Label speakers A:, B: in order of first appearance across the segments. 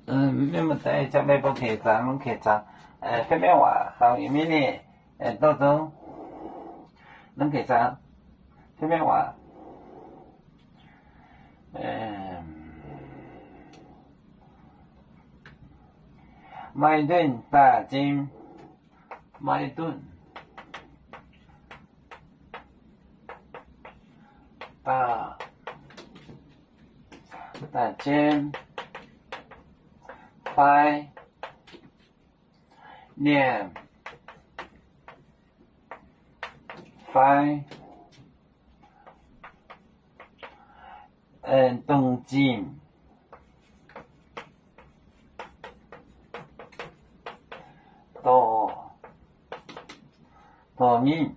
A: 你们在这边不客栈，拢客栈，片面话，好有面呢，到中，拢客栈，片面话，麦顿大金，麦顿大金。5念5动静多命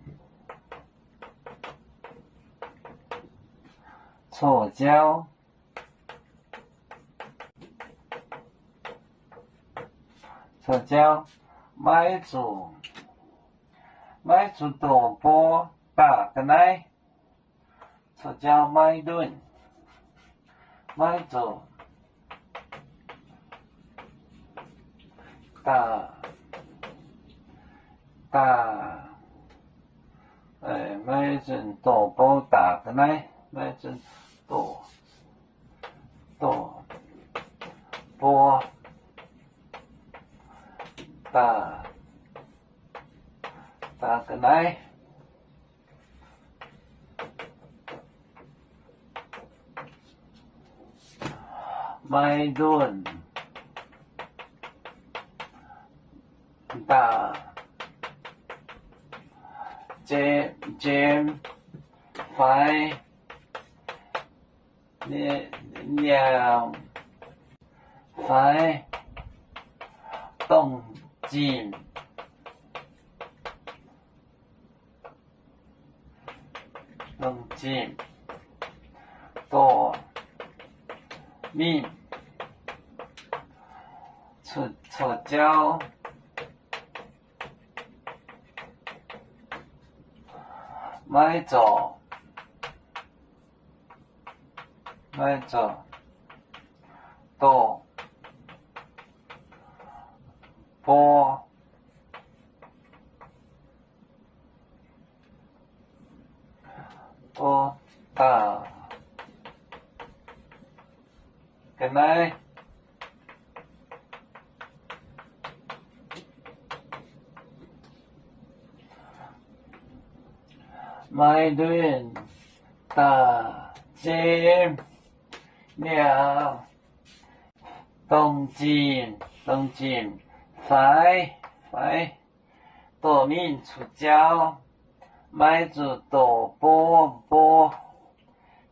A: 错交买主多波大个奶，错交买顿买主买准多波大个奶，买准多波大个奶，买顿大5两5动静多命错交买走多波大个奶，买顿大金两动静5多命出交买主多波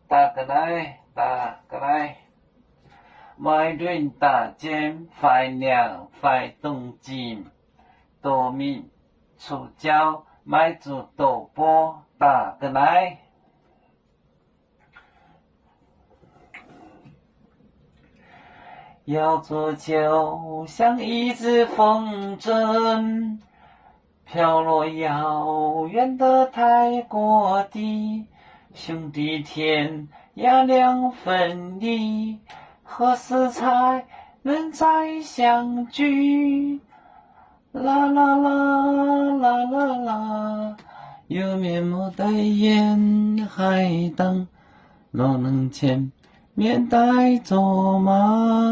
A: 大个奶买顿大金5动静多命出交买主多波大个奶。要做就像一只风筝，飘落遥远的泰国地，兄弟天涯两分离，何时才能再相聚？啦啦啦啦啦啦，有面目的沿海灯，若能见面带走吗？